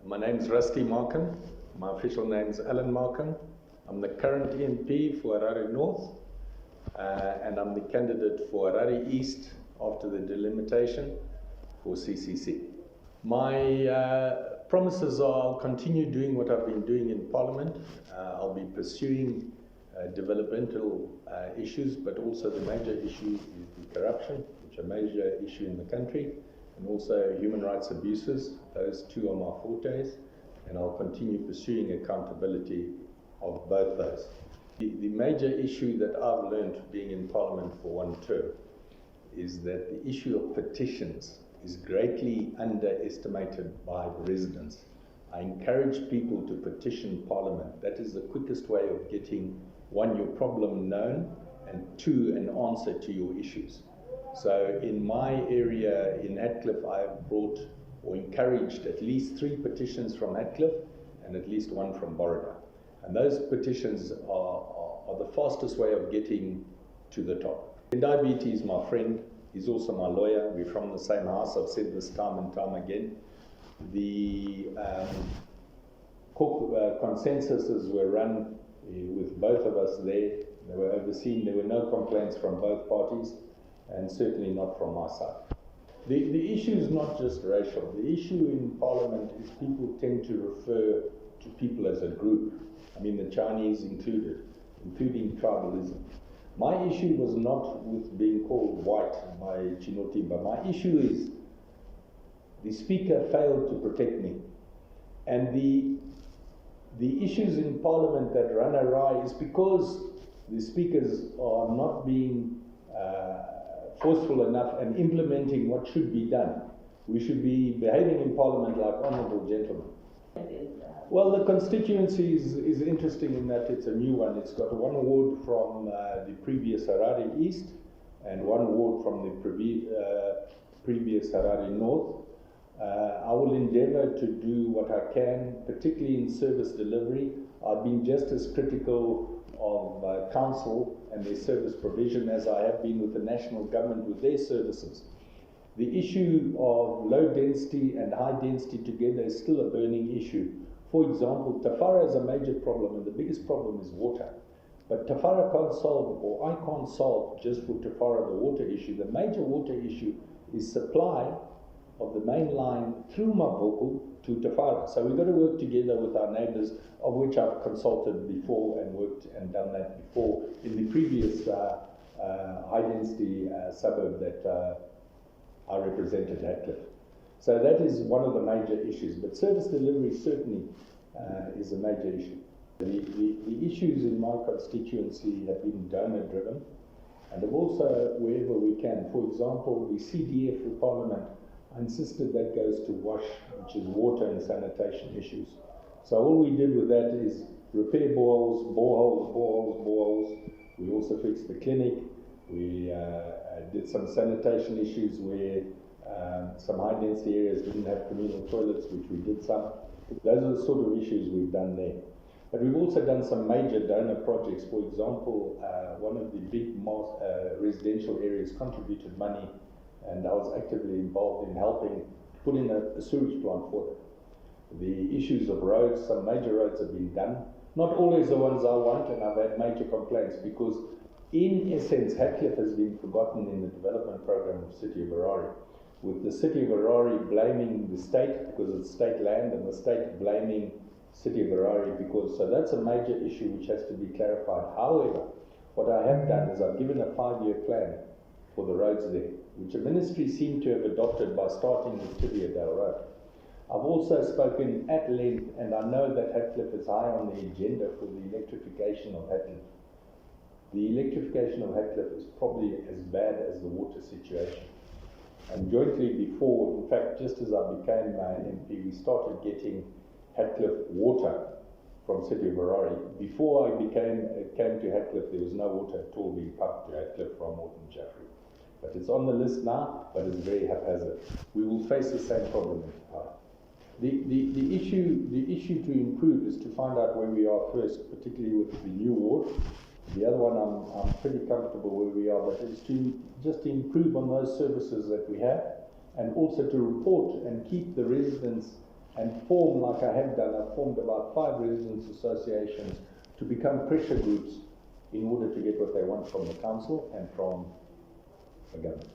My name's Rusty Markham. My official name's Alan Markham. I'm the current MP for Harare North, and I'm the candidate for Harare East after the delimitation for CCC. My promises are I'll continue doing what I've been doing in Parliament. I'll be pursuing developmental issues, but also the major issue is the corruption, which is a major issue in the country, and also human rights abuses. Those two are my fortes, and I'll continue pursuing accountability of both those. The major issue that I've learned being in Parliament for one term is that the issue of petitions is greatly underestimated by residents. I encourage people to petition Parliament. That is the quickest way of getting, one, your problem known, and two, an answer to your issues. So in my area in Hatcliffe, I have brought or encouraged at least 3 petitions from Hatcliffe and at least 1 from Borrowdale. And those petitions are the fastest way of getting to the top. Tendai Biti is my friend. He's also my lawyer. We're from the same house. I've said this time and time again. The consensuses were run with both of us there. They were overseen. There were no complaints from both parties, and certainly not from my side. The issue is not just racial. The issue in Parliament is people tend to refer to people as a group. I mean, the Chinese included, including tribalism. My issue was not with being called white by Chinotimba. My issue is the Speaker failed to protect me. And the issues in Parliament that run awry is because the speakers are not being forceful enough and implementing what should be done. We should be behaving in Parliament like honourable gentlemen. Well, the constituency is interesting in that it's a new one. It's got 1 ward from the previous Harare East and 1 ward from the previous Harare North. I will endeavour to do what I can, particularly in service delivery. I've been just as critical of council and their service provision as I have been with the national government with their services. The issue of low density and high density together is still a burning issue. For example, Tafara is a major problem, and the biggest problem is water. But Tafara can't solve, or I can't solve just for Tafara the water issue. The major water issue is supply of the main line through Maboko to Tafara. So we've got to work together with our neighbours, of which I've consulted before and worked and done that before in the previous high-density suburb that I represented, Hatcliffe. So that is one of the major issues. But service delivery certainly is a major issue. The issues in my constituency have been donor-driven, and have also, wherever we can, for example, the CDF for Parliament, I insisted that goes to WASH, which is water and sanitation issues. So all we did with that is repair boreholes. We also fixed the clinic. We did some sanitation issues where some high density areas didn't have communal toilets, which we did some. Those are the sort of issues we've done there. But we've also done some major donor projects. For example, one of the big residential areas contributed money, and I was actively involved in helping put in a sewage plant for them. The issues of roads, some major roads have been done. Not always the ones I want, and I've had major complaints because, in essence, Hatcliffe has been forgotten in the development program of the City of Harare, with the City of Harare blaming the state because it's state land, and the state blaming City of Harare because, so that's a major issue which has to be clarified. However, what I have done is I've given a 5-year plan for the roads there, which the ministry seemed to have adopted by starting with Tibiadale Road. I've also spoken at length, and I know that Hatcliffe is high on the agenda for the electrification of Hatcliffe. The electrification of Hatcliffe is probably as bad as the water situation. And jointly before, in fact, just as I became MP, we started getting Hatcliffe water from City of Harare. Before I came to Hatcliffe, there was no water at all being pumped to Hatcliffe from Morton Jaffrey. But it's on the list now, but it's very haphazard. We will face the same problem in Tafara. The issue to improve is to find out where we are first, particularly with the new ward. The other one, I'm pretty comfortable where we are, but it's to improve on those services that we have, and also to report and keep the residents and form, like I have done, I've formed about 5 residents' associations to become pressure groups in order to get what they want from the council and from the government.